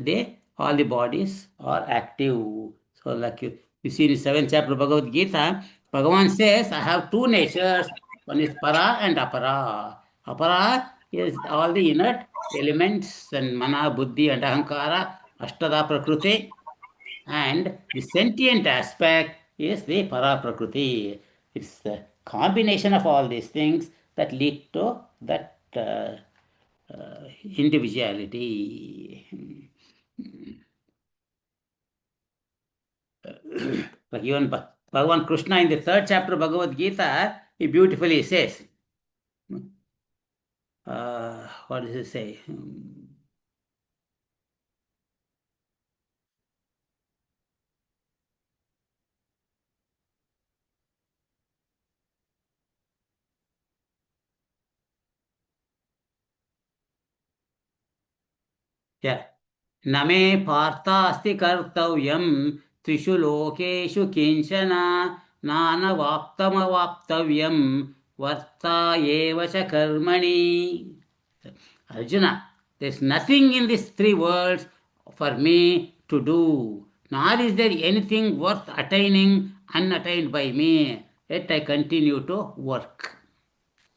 all the bodies are active. So like you see in the 7th chapter of Bhagavad Gita, Bhagavan says, I have two natures. One is para and apara. Apara is all the inert elements and mana, buddhi and ahankara, ashtada prakriti. And the sentient aspect is the para prakriti. It's the combination of all these things that lead to that individuality. Like even Bhagavan Krishna in the 3rd chapter of Bhagavad Gita, he beautifully says, what does he say? Yeah. न मे पार्थास्ति कर्तव्यं त्रिषु लोकेषु किंचन नानवाप्तमवाप्तव्यं वर्ता एव च कर्मणि. Arjuna, there's nothing in these 3 worlds for me to do, nor is there anything worth attaining unattained by me, yet I continue to work.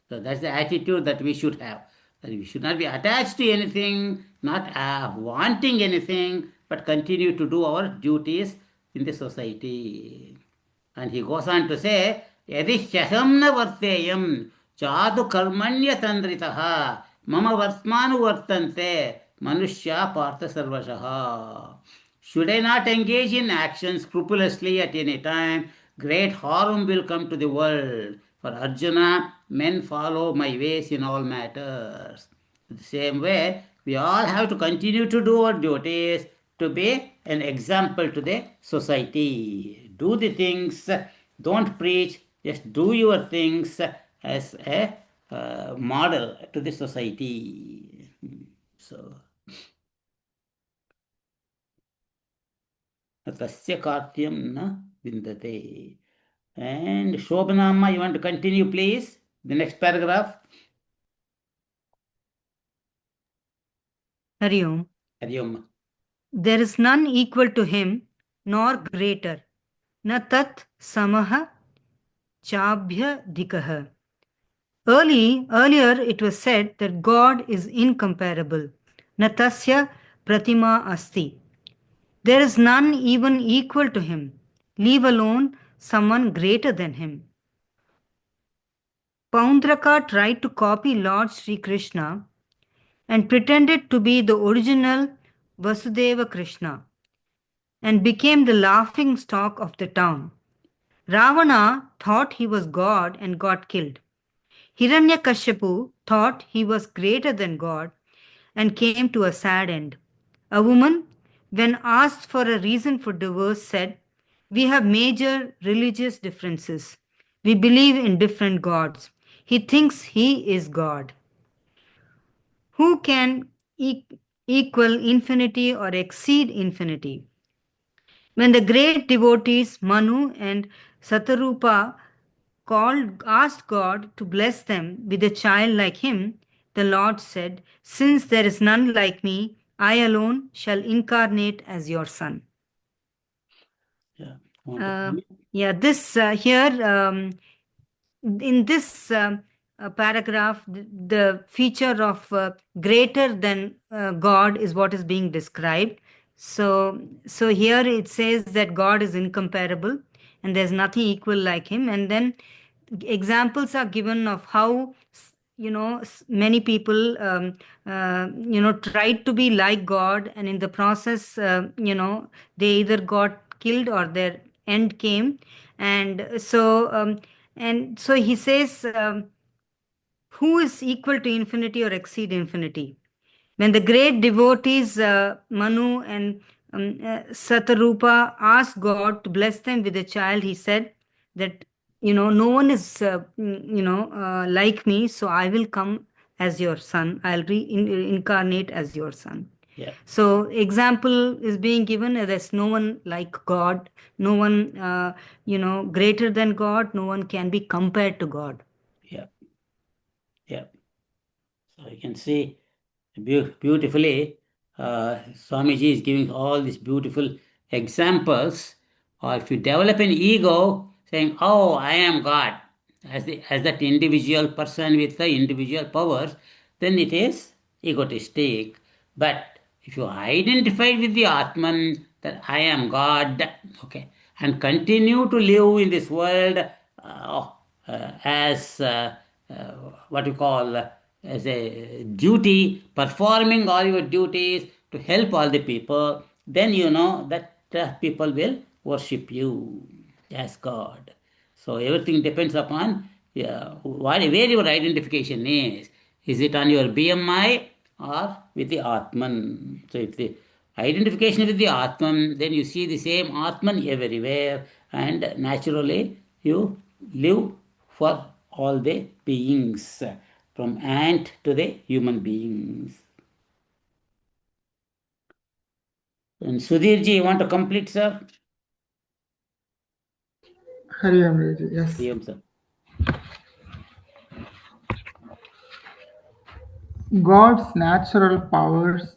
So that's the attitude that we should have. That we should not be attached to anything, not wanting anything, but continue to do our duties in the society. And he goes on to say, Yadi hyaham na varteyam chadu karmanya tandritaha mama vartmanu vartante manushya partha sarvashaha. Should I not engage in action scrupulously at any time, great harm will come to the world. For Arjuna, men follow my ways in all matters. The same way, we all have to continue to do our duties to be an example to the society. Do the things, don't preach, just do your things as a model to the society. So. Tasya Kartyam na Vindate. And Shobhanamma, you want to continue, please? The next paragraph. Hari Om. Hari Om. There is none equal to him, nor greater. Na tat samaha chabhyadhikaha. Earlier it was said that God is incomparable. Natasya pratima asti. There is none even equal to him, leave alone someone greater than him. Paundraka tried to copy Lord Sri Krishna and pretended to be the original Vasudeva Krishna and became the laughing stock of the town. Ravana thought he was God and got killed. Hiranyakashipu thought he was greater than God and came to a sad end. A woman, when asked for a reason for divorce, said, "We have major religious differences. We believe in different gods. He thinks he is God. Who can equal infinity or exceed infinity?" When the great devotees Manu and Satarupa asked God to bless them with a child like him, the Lord said, "Since there is none like me, I alone shall incarnate as your son." Yeah. This here in this paragraph, the feature of greater than God is what is being described. So here it says that God is incomparable and there's nothing equal like him. And then examples are given of how many people tried to be like God, and in the process they either got killed or their end came. And so he says, who is equal to infinity or exceed infinity? When the great devotees Manu and Satarupa asked God to bless them with a child, he said that, no one is, like me, so I will come as your son. I'll reincarnate as your son. Yeah. So example is being given. There's no one like God, no one, greater than God, no one can be compared to God. Yeah. Yeah. So you can see beautifully, Swamiji is giving all these beautiful examples. Or if you develop an ego, saying, "Oh, I am God," as that individual person with the individual powers, then it is egotistic. But if you identify with the Atman, that I am God, okay, and continue to live in this world as what you call as a duty, performing all your duties to help all the people, then you know that people will worship you as God. So everything depends upon where your identification is. Is it on your BMI or with the Atman? So if the identification with the Atman, then you see the same Atman everywhere, and naturally you live for all the beings, from ant to the human beings. And Sudhirji, you want to complete, sir? Hari Om, Guruji. Yes. Hari Om, sir. God's natural powers,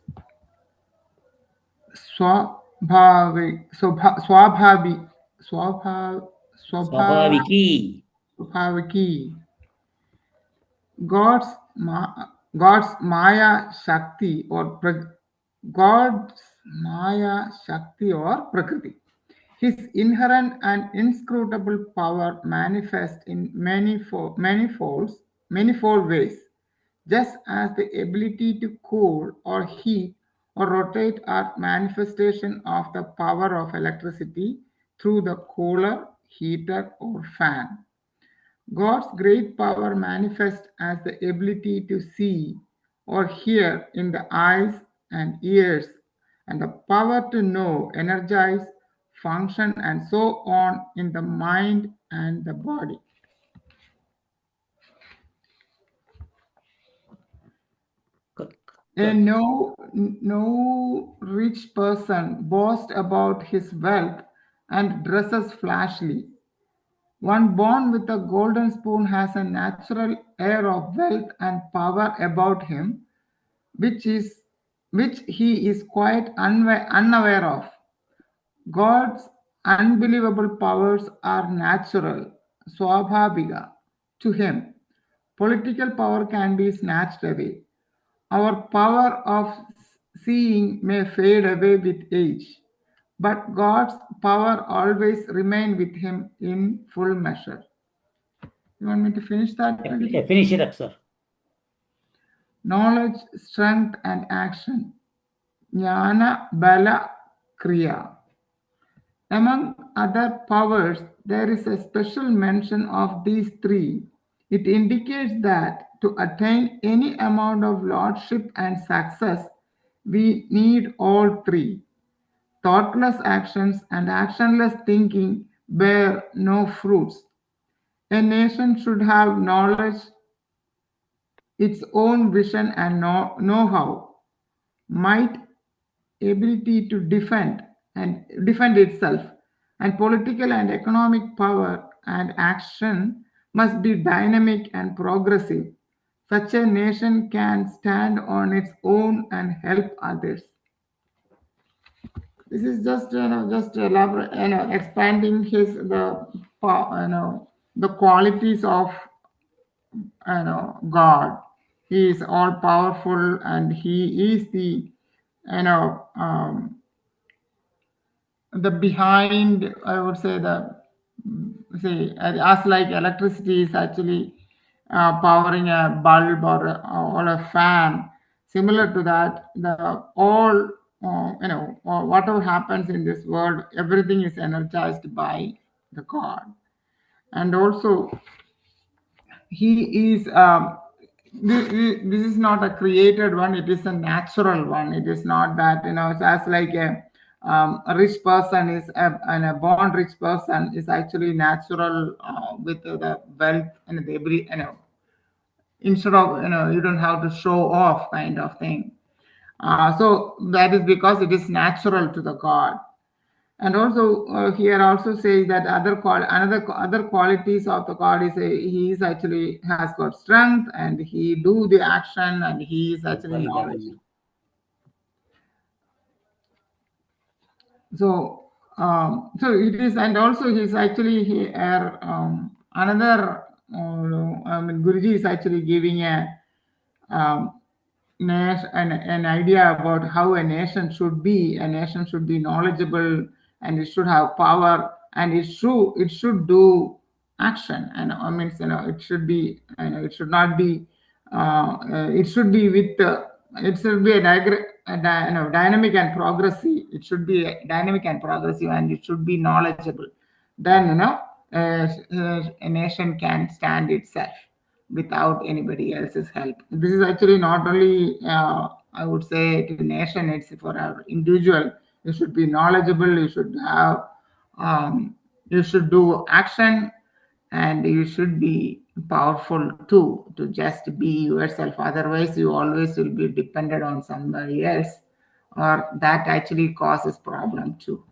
Swabhaviki. Swabhaviki. God's Maya Shakti or God's Maya Shakti or Prakriti. His inherent and inscrutable power manifests in manifold ways, just as the ability to cool or heat or rotate are manifestation of the power of electricity through the cooler, heater, or fan. God's great power manifests as the ability to see or hear in the eyes and ears, and the power to know, energize, function, and so on in the mind and the body. No rich person boasts about his wealth and dresses flashily. One born with a golden spoon has a natural air of wealth and power about him, which he is quite unaware of. God's unbelievable powers are natural, swabhavika, to him. Political power can be snatched away. Our power of seeing may fade away with age, but God's power always remains with him in full measure. You want me to finish that? Yeah, finish it up, sir. Knowledge, strength, and action. Jnana, bala, kriya. Among other powers, there is a special mention of these three. It indicates that to attain any amount of lordship and success, we need all three. Thoughtless actions and actionless thinking bear no fruits. A nation should have knowledge, its own vision and know-how, might, ability to defend itself, and political and economic power and action must be dynamic and progressive. Such a nation can stand on its own and help others. This is just just elaborate, expanding the qualities of God. He is all powerful, and he is the you know the behind. I would say the see as like electricity is actually powering a bulb or a fan. Similar to that, the all whatever happens in this world, everything is energized by the God, and also he is this is not a created one, it is a natural one. It is not that it's as like a rich person is and a born rich person is actually natural with the wealth and the every instead of you don't have to show off kind of thing. So that is because it is natural to the God. And also here also says that other qualities of the God is he is actually has got strength and he do the action and he is actually knowledge. So it is, and also he's actually here another. Guruji is actually giving um, an idea about how a nation should be. A nation should be knowledgeable and it should have power and it should do action. And it should be it should not be it should be with it should be dynamic and progressive. It should be dynamic and progressive and it should be knowledgeable. Then a nation can stand itself without anybody else's help. This is actually not only, I would say, to the nation, it's for our individual. You should be knowledgeable, you should do action, and you should be powerful too, to just be yourself. Otherwise, you always will be dependent on somebody else, or that actually causes problem too.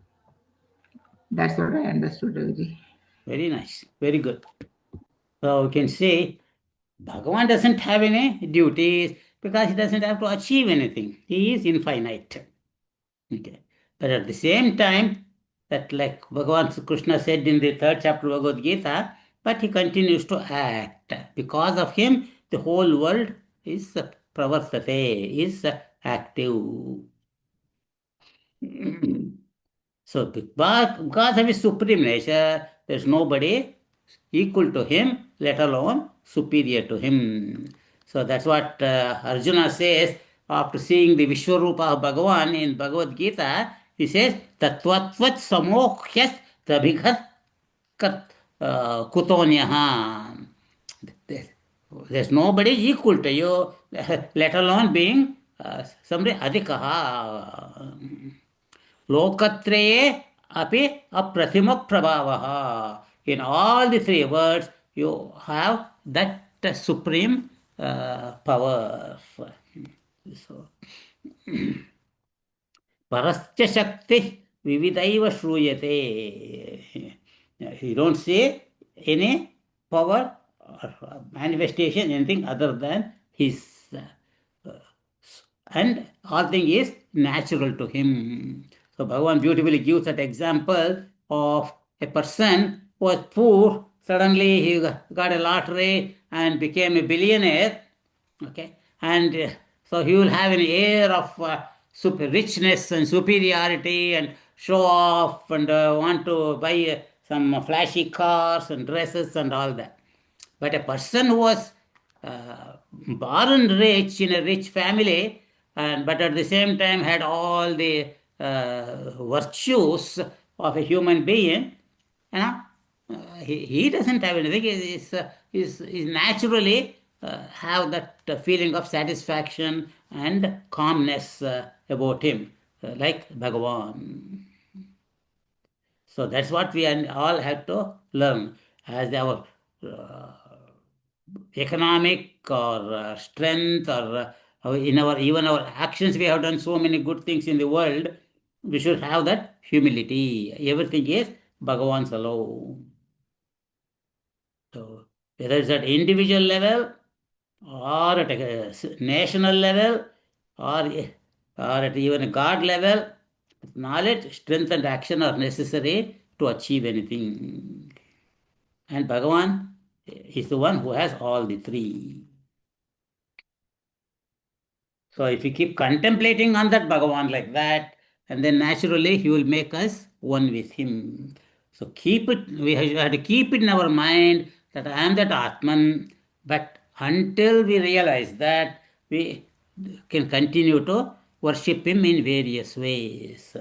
That's what I understood, Ravi. Very nice. Very good. So we can say Bhagavan doesn't have any duties because he doesn't have to achieve anything. He is infinite. Okay. But at the same time, that like Bhagavan Krishna said in the 3rd chapter of Bhagavad Gita, but he continues to act. Because of him, the whole world is pravartate, is active. So because of his supreme nature, there's nobody equal to him, let alone superior to him. So that's what Arjuna says after seeing the Vishwarupa of Bhagavan in Bhagavad Gita. He says, Tatvatvat samokhyas tabhighat kutonyaha. There's nobody equal to you, let alone being somebody adhikaha. Lokatreye api aprathima prabhavaha. In all the three words, you have that supreme power. So, Parascha Shakti Vividaiva Shruyate. You don't say any power or manifestation, anything other than his. And all thing is natural to him. So Bhagavan beautifully gives that example of a person who was poor, suddenly he got a lottery and became a billionaire. Okay, and so he will have an air of super richness and superiority and show off and want to buy some flashy cars and dresses and all that. But a person who was born rich in a rich family, and but at the same time had all the virtues of a human being, you know, he doesn't have anything. He's naturally have that feeling of satisfaction and calmness about him, like Bhagavan. So that's what we all have to learn as our economic or strength or in our even our actions. We have done so many good things in the world. We should have that humility. Everything is Bhagavan's alone. So whether it's at individual level or at a national level or at even a God level, knowledge, strength, and action are necessary to achieve anything. And Bhagavan is the one who has all the three. So if we keep contemplating on that Bhagavan like that, and then naturally he will make us one with him. So keep it, we have to keep it in our mind that I am that Atman, but until we realize that, we can continue to worship him in various ways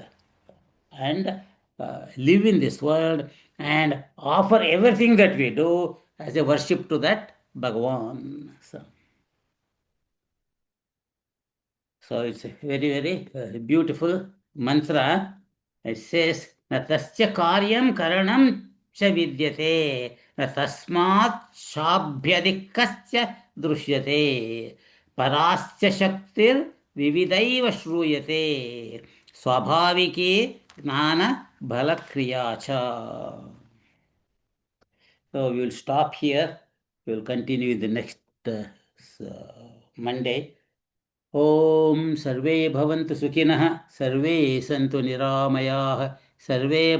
and live in this world and offer everything that we do as a worship to that Bhagavan. So it's a very, very beautiful mantra. It says, "Na tasya karyam karanam cha vidyate, na tasmat shabhyadikasya drushyate, parasya shaktir vividaiva shruyate, swabhaviki gnana bhalakriya cha." So we will stop here. We will continue the next Monday. ॐ सर्वे भवन्तु सुखिनः सर्वे सन्तु निरामयाः सर्वे